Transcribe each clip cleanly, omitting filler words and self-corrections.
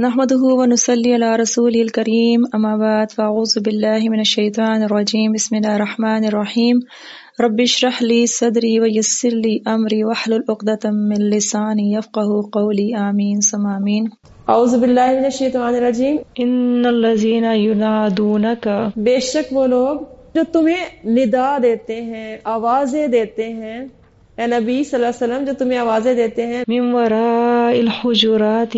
نحمده ونصلي على رسوله الكريم اما بعد فاعوذ بالله من الشيطان الرجيم بسم الله الرحمن الرحيم رب اشرح لي صدري ويسر لي امري واحلل عقدة من لساني يفقهوا قولي آمين ثم آمين. اعوذ باللہ من الشیطان الرجیم ان الذين ينادونك بے شک وہ لوگ جو تمہیں ندا دیتے ہیں، آوازیں دیتے ہیں، اے نبی صلی اللہ علیہ وسلم جو تمہیں آوازیں دیتے ہیں، من وراء الحجرات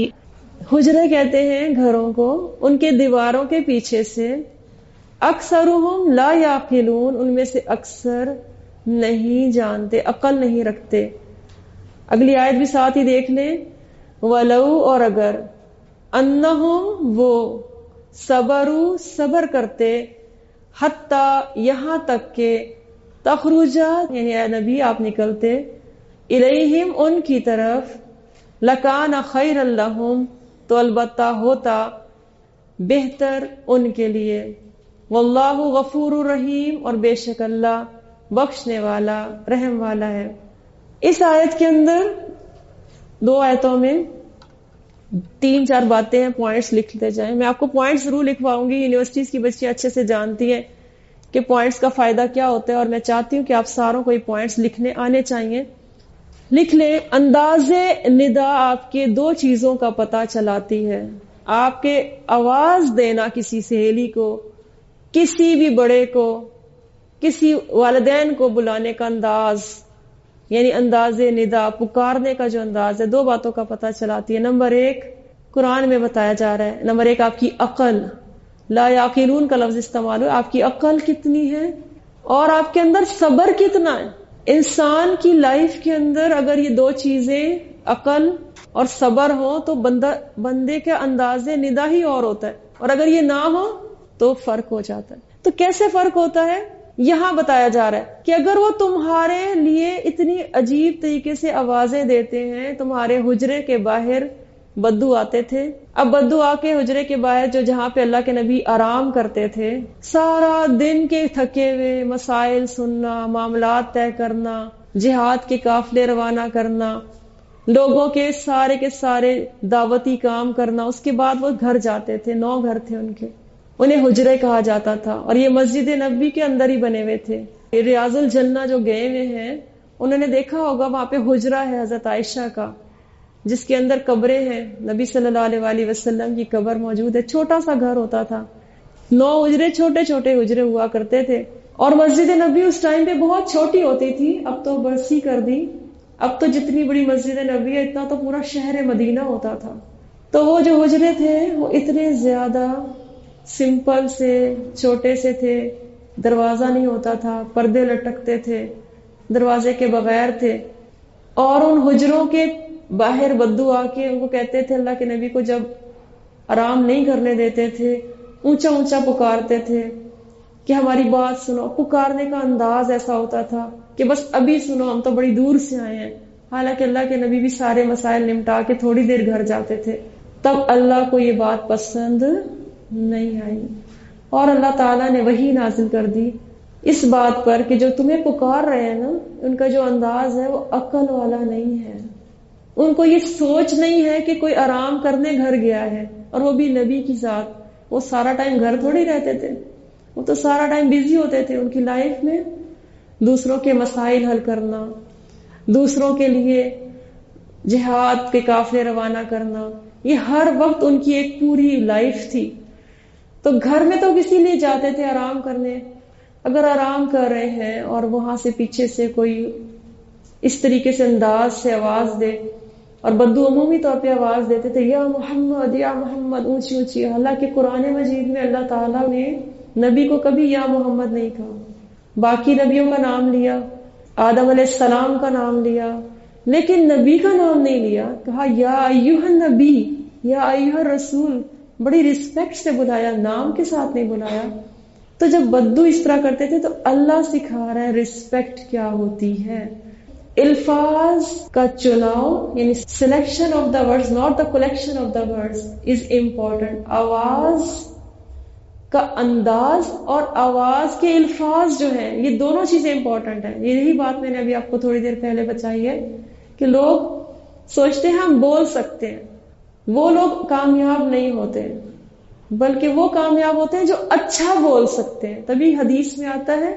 حجرے کہتے ہیں گھروں کو، ان کے دیواروں کے پیچھے سے، اکثرهم لا یعقلون ان میں سے اکثر نہیں جانتے، عقل نہیں رکھتے۔ اگلی آیت بھی ساتھ ہی دیکھ لیں، ولو اور اگر، انہم وہ، صبروا صبر کرتے، حتی یہاں تک کہ تخرجا یعنی اے نبی آپ نکلتے، الیہم ان کی طرف، لکان خیر لہم تو البتہ ہوتا بہتر ان کے لیے، واللہ غفور الرحیم اور بے شک اللہ بخشنے والا رحم والا ہے۔ اس آیت کے اندر دو آیتوں میں 3-4 باتیں ہیں، پوائنٹس لکھتے جائیں۔ میں آپ کو پوائنٹس ضرور لکھواؤں گی، یونیورسٹیز کی بچیاں اچھے سے جانتی ہیں کہ پوائنٹس کا فائدہ کیا ہوتا ہے، اور میں چاہتی ہوں کہ آپ ساروں کو یہ پوائنٹس لکھنے آنے چاہیے۔ لکھ لیں، انداز ندا آپ کے 2 چیزوں کا پتہ چلاتی ہے۔ آپ کے آواز دینا کسی سہیلی کو، کسی بھی بڑے کو، کسی والدین کو بلانے کا انداز، یعنی انداز ندا، پکارنے کا جو انداز ہے، 2 باتوں کا پتہ چلاتی ہے۔ نمبر 1 قرآن میں بتایا جا رہا ہے، نمبر 1 آپ کی عقل، لا یعقلون کا لفظ استعمال ہو، آپ کی عقل کتنی ہے اور آپ کے اندر صبر کتنا ہے۔ انسان کی لائف کے اندر اگر یہ 2 چیزیں عقل اور صبر ہو تو بندے کا انداز ندا ہی اور ہوتا ہے، اور اگر یہ نہ ہو تو فرق ہو جاتا ہے۔ تو کیسے فرق ہوتا ہے یہاں بتایا جا رہا ہے کہ اگر وہ تمہارے لیے اتنی عجیب طریقے سے آوازیں دیتے ہیں، تمہارے حجرے کے باہر بدو آتے تھے، اب بدو آ کے حجرے کے باہر جو جہاں پہ اللہ کے نبی آرام کرتے تھے، سارا دن کے تھکے ہوئے مسائل سننا، معاملات طے کرنا، جہاد کے قافلے روانہ کرنا، لوگوں کے سارے دعوتی کام کرنا، اس کے بعد وہ گھر جاتے تھے، 9 گھر تھے ان کے، انہیں حجرے کہا جاتا تھا، اور یہ مسجد نبوی کے اندر ہی بنے ہوئے تھے۔ ریاض الجنہ جو گئے ہوئے ہیں انہوں نے دیکھا ہوگا وہاں پہ حجرہ ہے حضرت عائشہ کا، جس کے اندر قبریں ہیں، نبی صلی اللہ علیہ وآلہ وسلم کی قبر موجود ہے، چھوٹا سا گھر ہوتا تھا، 9 حجرے، چھوٹے چھوٹے حجرے ہوا کرتے تھے، اور مسجد نبی اس ٹائم پہ بہت چھوٹی ہوتی تھی، اب تو برسی کر دی، اب تو جتنی بڑی مسجد نبی ہے اتنا تو پورا شہر مدینہ ہوتا تھا۔ تو وہ جو حجرے تھے وہ اتنے زیادہ سمپل سے چھوٹے سے تھے، دروازہ نہیں ہوتا تھا، پردے لٹکتے تھے، دروازے کے بغیر تھے، اور ان حجروں کے باہر بدو آ کے ان کو کہتے تھے، اللہ کے نبی کو جب آرام نہیں کرنے دیتے تھے، اونچا اونچا پکارتے تھے کہ ہماری بات سنو۔ پکارنے کا انداز ایسا ہوتا تھا کہ بس ابھی سنو، ہم تو بڑی دور سے آئے ہیں، حالانکہ اللہ کے نبی بھی سارے مسائل نمٹا کے تھوڑی دیر گھر جاتے تھے۔ تب اللہ کو یہ بات پسند نہیں آئی، اور اللہ تعالیٰ نے وحی نازل کر دی اس بات پر کہ جو تمہیں پکار رہے ہیں نا، ان کا جو انداز ہے وہ عقل والا نہیں ہے، ان کو یہ سوچ نہیں ہے کہ کوئی آرام کرنے گھر گیا ہے، اور وہ بھی نبی کی ذات۔ وہ سارا ٹائم گھر تھوڑی رہتے تھے، وہ تو سارا ٹائم بزی ہوتے تھے، ان کی لائف میں دوسروں کے مسائل حل کرنا، دوسروں کے لیے جہاد کے قافلے روانہ کرنا، یہ ہر وقت ان کی ایک پوری لائف تھی۔ تو گھر میں تو کسی لیے جاتے تھے آرام کرنے، اگر آرام کر رہے ہیں اور وہاں سے پیچھے سے کوئی اس طریقے سے انداز سے آواز دے، اور بدو عمومی طور پہ آواز دیتے تھے، یا محمد یا محمد، اونچی اونچی، حالانکہ قرآن مجید میں اللہ تعالیٰ نے نبی کو کبھی یا محمد نہیں کہا، باقی نبیوں کا نام لیا، آدم علیہ السلام کا نام لیا، لیکن نبی کا نام نہیں لیا، کہا یا ایھا النبی، یا ایھا الرسول، بڑی رسپیکٹ سے بلایا، نام کے ساتھ نہیں بلایا۔ تو جب بدو اس طرح کرتے تھے تو اللہ سکھا رہا ہے رسپیکٹ کیا ہوتی ہے۔ الفاظ کا چناؤ یعنی selection of the words, not the collection of the words is important. آواز کا انداز اور آواز کے الفاظ جو ہیں، یہ دونوں چیزیں امپورٹنٹ ہیں۔ یہی بات میں نے ابھی آپ کو تھوڑی دیر پہلے بتائی ہے کہ لوگ سوچتے ہیں ہم بول سکتے ہیں، وہ لوگ کامیاب نہیں ہوتے، بلکہ وہ کامیاب ہوتے ہیں جو اچھا بول سکتے ہیں. تبھی حدیث میں آتا ہے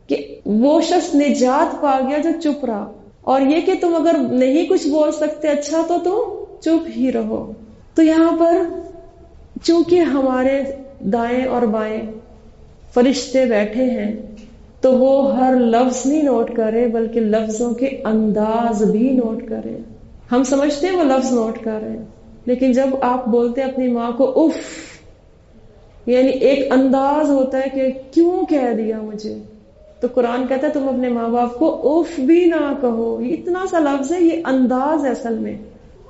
کہ وہ شخص نجات پا گیا جو چپ رہا. اور یہ کہ تم اگر نہیں کچھ بول سکتے اچھا تو تم چپ ہی رہو. تو یہاں پر چونکہ ہمارے دائیں اور بائیں فرشتے بیٹھے ہیں تو وہ ہر لفظ نہیں نوٹ کرے بلکہ لفظوں کے انداز بھی نوٹ کرے. ہم سمجھتے ہیں وہ لفظ نوٹ کر رہے ہیں، لیکن جب آپ بولتے ہیں اپنی ماں کو اف، یعنی ایک انداز ہوتا ہے کہ کیوں کہہ دیا مجھے، تو قرآن کہتا ہے تم اپنے ماں باپ کو اف بھی نہ کہو. یہ اتنا سا لفظ ہے، یہ انداز ہے اصل میں.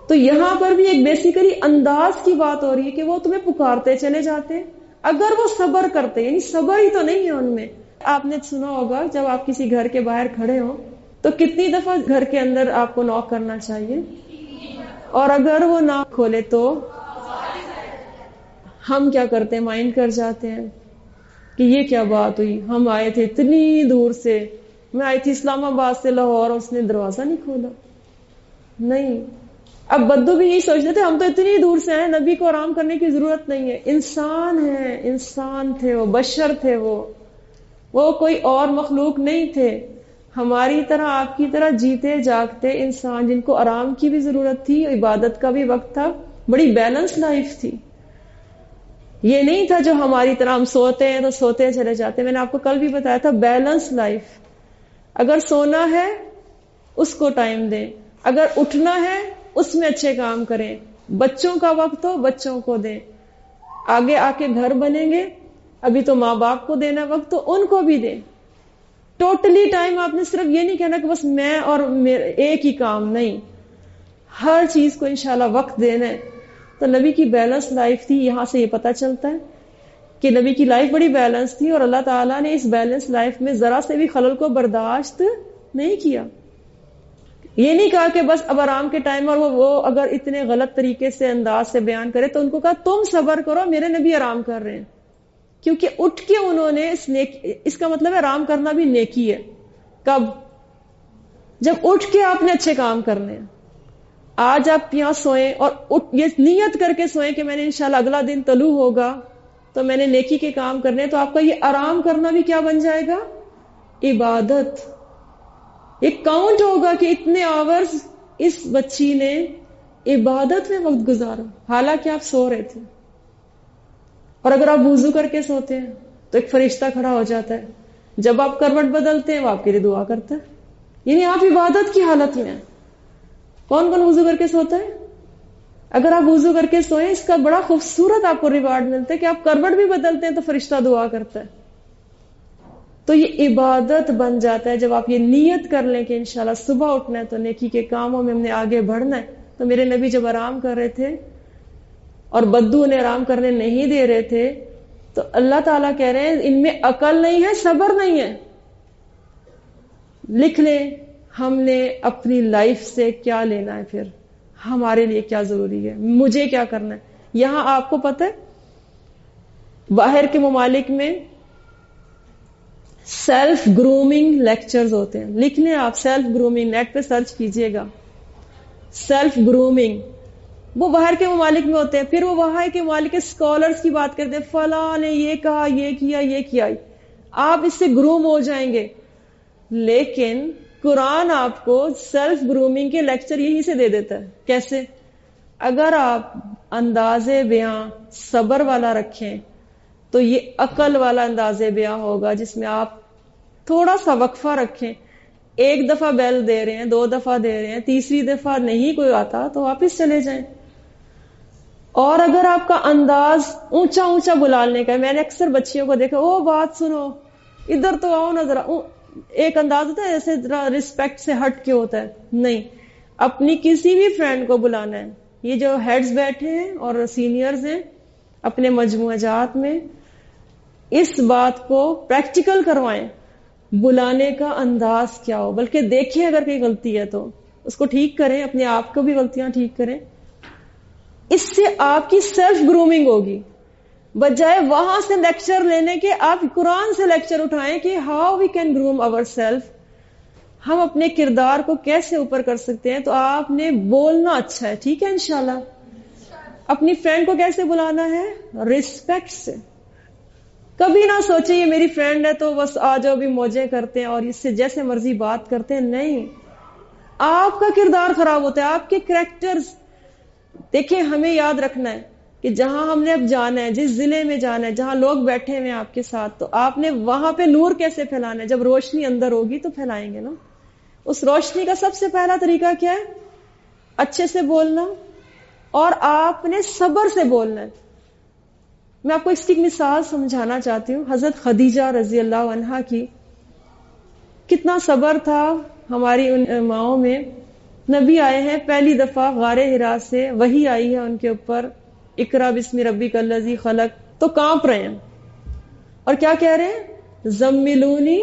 تو یہاں پر بھی ایک بیسیکلی انداز کی بات ہو رہی ہے کہ وہ تمہیں پکارتے چلے جاتے ہیں اگر وہ صبر کرتے، یعنی صبر ہی تو نہیں ہے ان میں. آپ نے سنا ہوگا جب آپ کسی گھر کے باہر کھڑے ہو تو کتنی دفعہ گھر کے اندر آپ کو ناک کرنا چاہیے، اور اگر وہ نہ کھولے تو ہم کیا کرتے ہیں، مائنڈ کر جاتے ہیں کہ یہ کیا بات ہوئی، ہم آئے تھے اتنی دور سے، میں آئی تھی اسلام آباد سے لاہور، اور اس نے دروازہ نہیں کھولا. نہیں، اب بدو بھی یہی سوچتے تھے ہم تو اتنی دور سے آئے، نبی کو آرام کرنے کی ضرورت نہیں ہے. انسان ہے، انسان تھے وہ، بشر تھے وہ کوئی اور مخلوق نہیں تھے. ہماری طرح آپ کی طرح جیتے جاگتے انسان جن کو آرام کی بھی ضرورت تھی، عبادت کا بھی وقت تھا، بڑی بیلنس لائف تھی. یہ نہیں تھا جو ہماری طرح ہم سوتے ہیں تو سوتے چلے جاتے ہیں. میں نے آپ کو کل بھی بتایا تھا بیلنس لائف. اگر سونا ہے اس کو ٹائم دیں، اگر اٹھنا ہے اس میں اچھے کام کریں، بچوں کا وقت ہو بچوں کو دیں، آگے آ کے گھر بنیں گے، ابھی تو ماں باپ کو دینا وقت تو ان کو بھی دیں. ٹوٹلی ٹائم آپ نے صرف یہ نہیں کہنا کہ بس میں اور ایک ہی کام، نہیں، ہر چیز کو انشاءاللہ وقت دینا ہے. تو نبی کی بیلنس لائف تھی. یہاں سے یہ پتا چلتا ہے کہ نبی کی لائف بڑی بیلنس تھی، اور اللہ تعالیٰ نے اس بیلنس لائف میں ذرا سے بھی خلل کو برداشت نہیں کیا. یہ نہیں کہا کہ بس اب آرام کے ٹائم، اور وہ اگر اتنے غلط طریقے سے انداز سے بیان کرے تو ان کو کہا تم صبر کرو، میرے نبی آرام کر رہے ہیں. کیونکہ اٹھ کے انہوں نے اس کا مطلب ہے آرام کرنا بھی نیکی ہے. کب؟ جب اٹھ کے آپ نے اچھے کام کرنے ہیں. آج آپ یہاں سوئیں اور یہ نیت کر کے سوئیں کہ میں نے انشاءاللہ اگلا دن طلوع ہوگا تو میں نے نیکی کے کام کرنے، تو آپ کا یہ آرام کرنا بھی کیا بن جائے گا؟ عبادت. ایک کاؤنٹ ہوگا کہ اتنے آورز اس بچی نے عبادت میں وقت گزارا حالانکہ آپ سو رہے تھے. اور اگر آپ وضو کر کے سوتے ہیں تو ایک فرشتہ کھڑا ہو جاتا ہے، جب آپ کروٹ بدلتے ہیں وہ آپ کے لیے دعا کرتا ہے، یعنی آپ عبادت کی حالت میں ہیں. کون کون وضو کر کے سوتا ہے؟ اگر آپ وضو کر کے سوئیں اس کا بڑا خوبصورت آپ کو ریوارڈ ملتا ہے کہ آپ کروٹ بھی بدلتے ہیں تو فرشتہ دعا کرتا ہے. تو یہ عبادت بن جاتا ہے جب آپ یہ نیت کر لیں کہ انشاءاللہ صبح اٹھنا ہے تو نیکی کے کاموں میں ہم نے آگے بڑھنا ہے. تو میرے نبی جب آرام کر رہے تھے اور بدو انہیں آرام کرنے نہیں دے رہے تھے تو اللہ تعالیٰ کہہ رہے ہیں ان میں عقل نہیں ہے، صبر نہیں ہے. لکھ لیں ہم نے اپنی لائف سے کیا لینا ہے، پھر ہمارے لیے کیا ضروری ہے، مجھے کیا کرنا ہے. یہاں آپ کو پتہ ہے باہر کے ممالک میں سیلف گرومنگ لیکچرز ہوتے ہیں. لکھ لیں آپ سیلف گرومنگ، نیٹ پہ سرچ کیجئے گا سیلف گرومنگ. وہ باہر کے ممالک میں ہوتے ہیں. پھر وہ وہاں کے ممالک کے اسکالرز کی بات کرتے ہیں، فلاں نے یہ کہا، یہ کیا، یہ کیا، آپ اس سے گروم ہو جائیں گے. لیکن قرآن آپ کو سیلف گرومنگ کے لیکچر یہی سے دے دیتا ہے. کیسے؟ اگر آپ انداز بیاں صبر والا رکھیں تو یہ عقل والا انداز بیاں ہوگا جس میں آپ تھوڑا سا وقفہ رکھیں. ایک دفعہ بیل دے رہے ہیں، دو دفعہ دے رہے ہیں، تیسری دفعہ نہیں کوئی آتا تو واپس چلے جائیں. اور اگر آپ کا انداز اونچا اونچا بلالنے کا ہے، میں نے اکثر بچیوں کو دیکھا، او بات سنو، ادھر تو آؤ نا ذرا، ایک انداز ہوتا ہے جیسے رسپیکٹ سے ہٹ کے ہوتا ہے. نہیں، اپنی کسی بھی فرینڈ کو بلانا ہے. یہ جو ہیڈز بیٹھے ہیں اور سینئرز ہیں اپنے مجموعہ جات میں، اس بات کو پریکٹیکل کروائیں. بلانے کا انداز کیا ہو، بلکہ دیکھیں اگر کوئی غلطی ہے تو اس کو ٹھیک کریں، اپنے آپ کو بھی غلطیاں ٹھیک کریں. اس سے آپ کی سیلف گرومنگ ہوگی. بجائے وہاں سے لیکچر لینے کے آپ قرآن سے لیکچر اٹھائیں کہ how we can groom our self, ہم اپنے کردار کو کیسے اوپر کر سکتے ہیں. تو آپ نے بولنا اچھا ہے، ٹھیک ہے انشاءاللہ. اپنی فرینڈ کو کیسے بلانا ہے؟ رسپیکٹ سے. کبھی نہ سوچے یہ میری فرینڈ ہے تو بس آ جاؤ بھی موجیں کرتے ہیں اور اس سے جیسے مرضی بات کرتے ہیں. نہیں، آپ کا کردار خراب ہوتا ہے، آپ کے کریکٹرز. دیکھیں ہمیں یاد رکھنا ہے کہ جہاں ہم نے اب جانا ہے، جس ضلع میں جانا ہے، جہاں لوگ بیٹھے ہوئے ہیں آپ کے ساتھ، تو آپ نے وہاں پہ نور کیسے پھیلانا ہے؟ جب روشنی اندر ہوگی تو پھیلائیں گے نا. اس روشنی کا سب سے پہلا طریقہ کیا ہے؟ اچھے سے بولنا، اور آپ نے صبر سے بولنا ہے. میں آپ کو اس کی ایک مثال سمجھانا چاہتی ہوں. حضرت خدیجہ رضی اللہ عنہا کی کتنا صبر تھا ہماری ان ماؤں میں. نبی آئے ہیں پہلی دفعہ غار حرا سے، وحی آئی ہے ان کے اوپر، اقرا بسم ربک الذی خلق، تو کانپ رہے ہیں اور کیا کہہ رہے ہیں؟ زملونی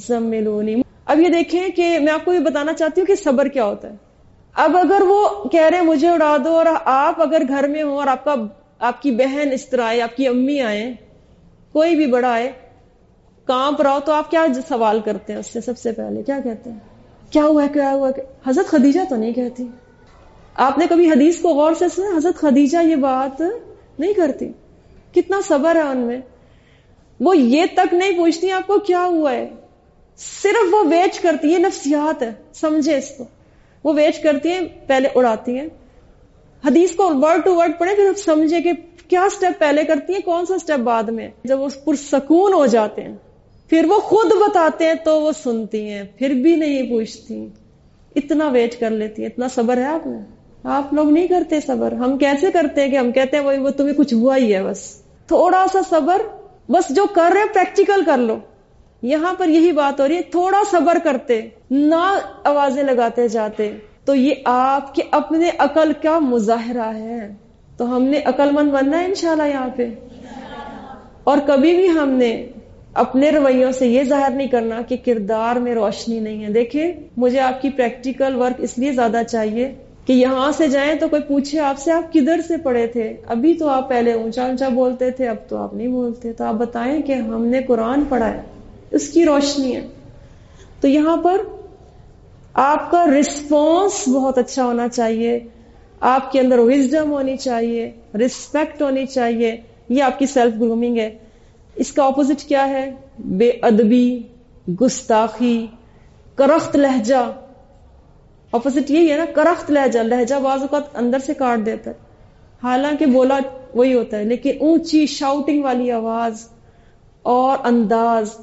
زملونی. اب یہ دیکھیں کہ میں آپ کو یہ بتانا چاہتی ہوں کہ صبر کیا ہوتا ہے. اب اگر وہ کہہ رہے ہیں مجھے اڑا دو، اور آپ اگر گھر میں ہوں اور آپ کی بہن اس طرح آئے، آپ کی امی آئے، کوئی بھی بڑا آئے کانپ رہا ہو، تو آپ کیا سوال کرتے ہیں اس سے؟ سب سے پہلے کیا کہتے ہیں؟ کیا ہوا ہے، کیا ہوا ہے؟ حضرت خدیجہ تو نہیں کہتی. آپ نے کبھی حدیث کو غور سے سنا؟ حضرت خدیجہ یہ بات نہیں کرتی. کتنا صبر ہے ان میں. وہ یہ تک نہیں پوچھتی آپ کو کیا ہوا ہے، صرف وہ ویٹ کرتی ہے. نفسیات ہے، سمجھے اس کو. وہ ویٹ کرتی ہیں، پہلے اڑاتی ہیں. حدیث کو ورڈ ٹو ورڈ پڑھے، پھر آپ سمجھے کہ کیا سٹیپ پہلے کرتی ہیں، کون سا سٹیپ بعد میں. جب وہ پرسکون ہو جاتے ہیں، پھر وہ خود بتاتے ہیں تو وہ سنتی ہیں، پھر بھی نہیں پوچھتی. اتنا ویٹ کر لیتی ہیں. اتنا صبر ہے آپ میں. آپ لوگ نہیں کرتے صبر. ہم کیسے کرتے ہیں کہ ہم کہتے ہیں وہ تمہیں کچھ ہوا ہی ہے، بس تھوڑا سا صبر، بس جو کر رہے پریکٹیکل کر لو. یہاں پر یہی بات ہو رہی ہے، تھوڑا صبر کرتے، نہ آوازیں لگاتے جاتے، تو یہ آپ کے اپنے عقل کا مظاہرہ ہے. تو ہم نے عقل مند بننا ہے انشاءاللہ یہاں پہ. اور کبھی بھی ہم نے اپنے رویوں سے یہ ظاہر نہیں کرنا کہ کردار میں روشنی نہیں ہے. دیکھیں مجھے آپ کی پریکٹیکل ورک اس لیے زیادہ چاہیے کہ یہاں سے جائیں تو کوئی پوچھے آپ سے آپ کدھر سے پڑھے تھے. ابھی تو آپ پہلے اونچا اونچا بولتے تھے، اب تو آپ نہیں بولتے. تو آپ بتائیں کہ ہم نے قرآن پڑھا ہے، اس کی روشنی ہے. تو یہاں پر آپ کا رسپانس بہت اچھا ہونا چاہیے. آپ کے اندر وزڈم ہونی چاہیے، رسپیکٹ ہونی چاہیے. یہ آپ کی سیلف گرومنگ ہے. اس کا اپوزٹ کیا ہے؟ بے ادبی، گستاخی، کرخت لہجہ. اپوزٹ یہی ہے نا، کرخت لہجہ. لہجہ بعض اوقات اندر سے کاٹ دیتا ہے، حالانکہ بولا وہی ہوتا ہے، لیکن اونچی شاؤٹنگ والی آواز اور انداز.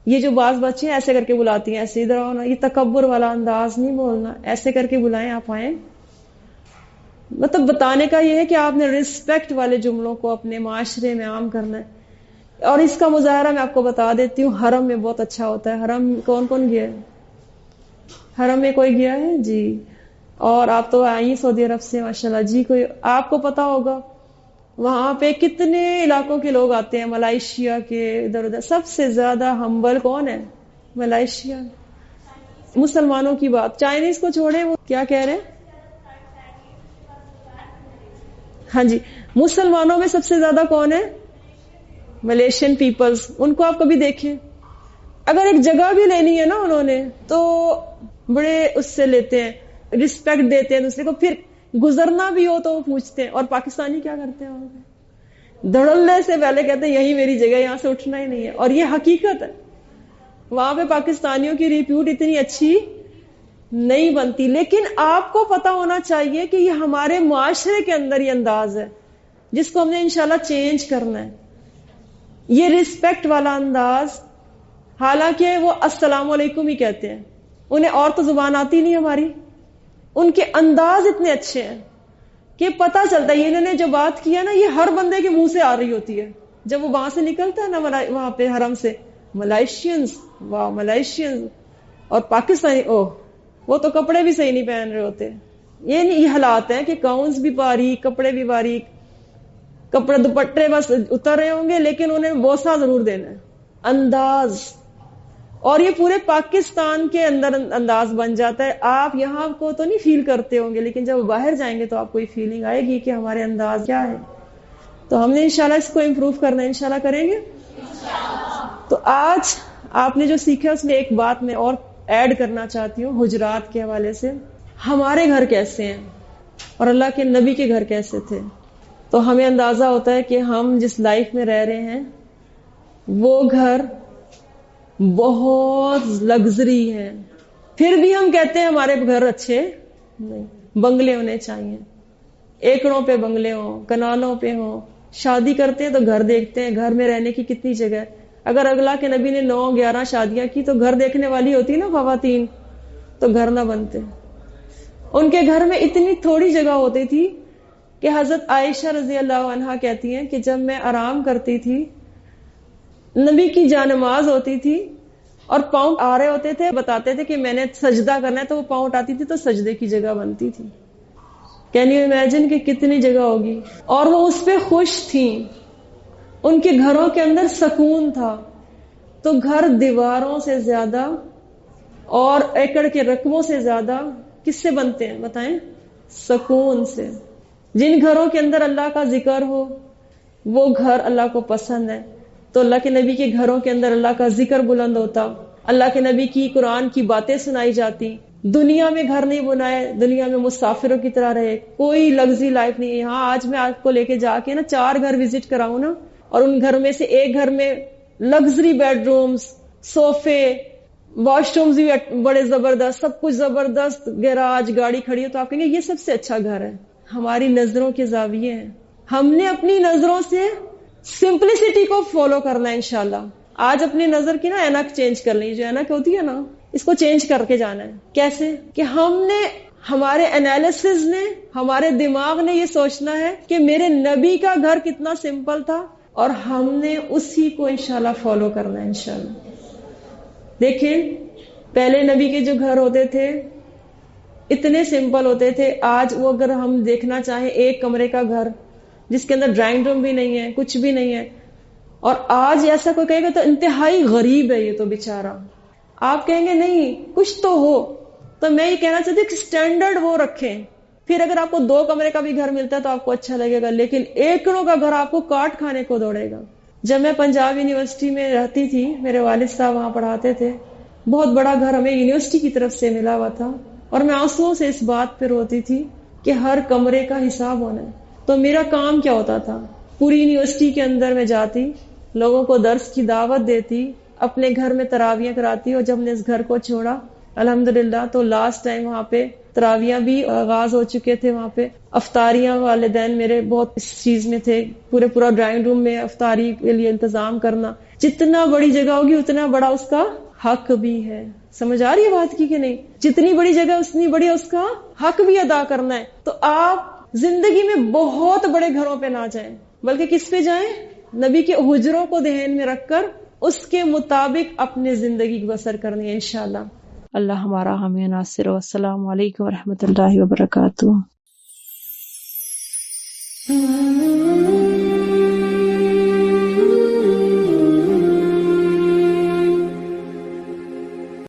یہ جو بعض بچے ایسے کر کے بلاتی ہیں، ایسے ادھر آؤ نا، یہ تکبر والا انداز نہیں بولنا. ایسے کر کے بلائیں، آپ آئیں. مطلب بتانے کا یہ ہے کہ آپ نے رسپیکٹ والے جملوں کو اپنے معاشرے میں عام کرنا ہے. اور اس کا مظاہرہ میں آپ کو بتا دیتی ہوں، حرم میں بہت اچھا ہوتا ہے. حرم کون کون گیا ہے؟ حرم میں کوئی گیا ہے جی؟ اور آپ تو آئی سعودی عرب سے ماشاءاللہ جی. کوئی آپ کو پتا ہوگا وہاں پہ کتنے علاقوں کے لوگ آتے ہیں، ملائیشیا کے، ادھر ادھر. سب سے زیادہ ہمبل کون ہے؟ ملائیشیا. مسلمانوں کی بات، چائنیز کو چھوڑیں، وہ کیا کہہ رہے ہیں؟ ہاں جی، مسلمانوں میں سب سے زیادہ کون ہے؟ Malaysian Peoples. ان کو آپ کبھی دیکھیں، اگر ایک جگہ بھی لینی ہے نا انہوں نے تو بڑے اس سے لیتے ہیں، رسپیکٹ دیتے ہیں دوسرے کو. پھر گزرنا بھی ہو تو وہ پوچھتے ہیں. اور پاکستانی کیا کرتے ہیں وہاں پہ؟ دھڑلنے سے پہلے کہتے ہیں یہی میری جگہ، یہاں سے اٹھنا ہی نہیں ہے. اور یہ حقیقت ہے. وہاں پہ پاکستانیوں کی ریپیوٹ اتنی اچھی نہیں بنتی. لیکن آپ کو پتا ہونا چاہیے کہ یہ ہمارے معاشرے کے اندر یہ انداز ہے جس کو ہم نے انشاءاللہ چینج کرنا ہے. یہ رسپیکٹ والا انداز، حالانکہ وہ السلام علیکم ہی کہتے ہیں، انہیں اور تو زبان آتی نہیں ہماری. ان کے انداز اتنے اچھے ہیں کہ پتا چلتا ہے انہوں نے جو بات کیا نا، یہ ہر بندے کے منہ سے آ رہی ہوتی ہے. جب وہ وہاں سے نکلتا ہے نا، وہاں پہ حرم سے، ملائیشینز، واہ ملائیشینز. اور پاکستانی، اوہ وہ تو کپڑے بھی صحیح نہیں پہن رہے ہوتے. یہ حالات ہیں کہ گاؤنز بھی باریک، کپڑے بھی باریک، کپڑے دوپٹے بس اتر رہے ہوں گے، لیکن انہیں بوسہ ضرور دینا ہے. انداز. اور یہ پورے پاکستان کے اندر انداز بن جاتا ہے. آپ یہاں کو تو نہیں فیل کرتے ہوں گے، لیکن جب باہر جائیں گے تو آپ کو یہ فیلنگ آئے گی کہ ہمارے انداز کیا ہے. تو ہم نے انشاءاللہ اس کو امپروو کرنا ہے. انشاءاللہ کریں گے. تو آج آپ نے جو سیکھا اس میں ایک بات میں اور ایڈ کرنا چاہتی ہوں حجرات کے حوالے سے. ہمارے گھر کیسے ہیں اور اللہ کے نبی کے گھر کیسے تھے. تو ہمیں اندازہ ہوتا ہے کہ ہم جس لائف میں رہ رہے ہیں وہ گھر بہت لگژری ہے، پھر بھی ہم کہتے ہیں ہمارے گھر اچھے نہیں، بنگلے ہونے چاہیے، ایکڑوں پہ بنگلے ہوں، کنالوں پہ ہوں. شادی کرتے ہیں تو گھر دیکھتے ہیں گھر میں رہنے کی کتنی جگہ ہے. اگر اللہ کے نبی نے 9-11 شادیاں کی تو گھر دیکھنے والی ہوتی نا خواتین، تو گھر نہ بنتے. ان کے گھر میں اتنی تھوڑی جگہ ہوتی تھی کہ حضرت عائشہ رضی اللہ عنہا کہتی ہیں کہ جب میں آرام کرتی تھی، نبی کی جانماز ہوتی تھی اور پاؤں آ رہے ہوتے تھے، بتاتے تھے کہ میں نے سجدہ کرنا ہے، تو وہ پاؤں اٹھاتی تھی تو سجدے کی جگہ بنتی تھی. کین یو امیجن کہ کتنی جگہ ہوگی؟ اور وہ اس پہ خوش تھیں، ان کے گھروں کے اندر سکون تھا. تو گھر دیواروں سے زیادہ اور ایکڑ کے رقبوں سے زیادہ کس سے بنتے ہیں بتائیں؟ سکون سے. جن گھروں کے اندر اللہ کا ذکر ہو وہ گھر اللہ کو پسند ہے. تو اللہ کے نبی کے گھروں کے اندر اللہ کا ذکر بلند ہوتا، اللہ کے نبی کی قرآن کی باتیں سنائی جاتی. دنیا میں گھر نہیں بنائے، دنیا میں مسافروں کی طرح رہے، کوئی لگژری لائف نہیں ہے. ہاں آج میں آپ کو لے کے جا کے 4 گھر وزٹ کراؤں نا، اور ان گھر میں سے ایک گھر میں لگژری بیڈ رومز، صوفے، واش رومز بھی بڑے زبردست، سب کچھ زبردست، گیراج، گاڑی کھڑی ہو، تو آپ کہیں گے یہ سب سے اچھا گھر ہے. ہماری نظروں کے زاویے ہیں، ہم نے اپنی نظروں سے سمپلسٹی کو فالو کرنا ہے انشاءاللہ. آج اپنی نظر کی اینک چینج کر لیں، جو اینک ہوتی ہے نا، اس کو چینج کر کے جانا ہے. کیسے؟ کہ ہم نے، ہمارے انالیسز نے، ہمارے دماغ نے یہ سوچنا ہے کہ میرے نبی کا گھر کتنا سمپل تھا، اور ہم نے اسی کو انشاءاللہ فالو کرنا ہے انشاءاللہ. دیکھیں پہلے نبی کے جو گھر ہوتے تھے اتنے سمپل ہوتے تھے. آج وہ اگر ہم دیکھنا چاہیں ایک کمرے کا گھر جس کے اندر ڈرائنگ روم بھی نہیں ہے، کچھ بھی نہیں ہے، اور آج ایسا کوئی کہے گا تو انتہائی غریب ہے یہ تو بیچارہ. آپ کہیں گے نہیں کچھ تو ہو. تو میں یہ کہنا چاہتی ہوں کہ اسٹینڈرڈ وہ رکھیں. پھر اگر آپ کو 2 کمرے کا بھی گھر ملتا ہے تو آپ کو اچھا لگے گا، لیکن ایکڑوں کا گھر آپ کو کاٹ کھانے کو دوڑے گا. جب میں پنجاب یونیورسٹی میں رہتی تھی، میرے والد صاحب وہاں پڑھاتے تھے، بہت بڑا گھر ہمیں یونیورسٹی کی طرف سے ملا ہوا تھا، اور میں آنسوؤں سے اس بات پہ روتی تھی کہ ہر کمرے کا حساب ہونا ہے. تو میرا کام کیا ہوتا تھا؟ پوری یونیورسٹی کے اندر میں جاتی، لوگوں کو درس کی دعوت دیتی، اپنے گھر میں تراویاں کراتی. اور جب نے اس گھر کو چھوڑا الحمدللہ تو لاسٹ ٹائم وہاں پہ تراویاں بھی آغاز ہو چکے تھے. وہاں پہ افطاریاں والدین میرے بہت اس چیز میں تھے، پورا ڈرائنگ روم میں افطاری کے لیے انتظام کرنا. جتنا بڑی جگہ ہوگی اتنا بڑا اس کا حق بھی ہے. سمجھ آ رہی ہے بات کی کہ نہیں؟ جتنی بڑی جگہ اتنی بڑی اس کا حق بھی ادا کرنا ہے. تو آپ زندگی میں بہت بڑے گھروں پہ نہ جائیں، بلکہ کس پہ جائیں؟ نبی کے حجروں کو ذہن میں رکھ کر اس کے مطابق اپنے زندگی بسر کرنی ہے انشاءاللہ. اللہ ہمارا حامی و ناصر. والسلام علیکم ورحمۃ اللہ وبرکاتہ.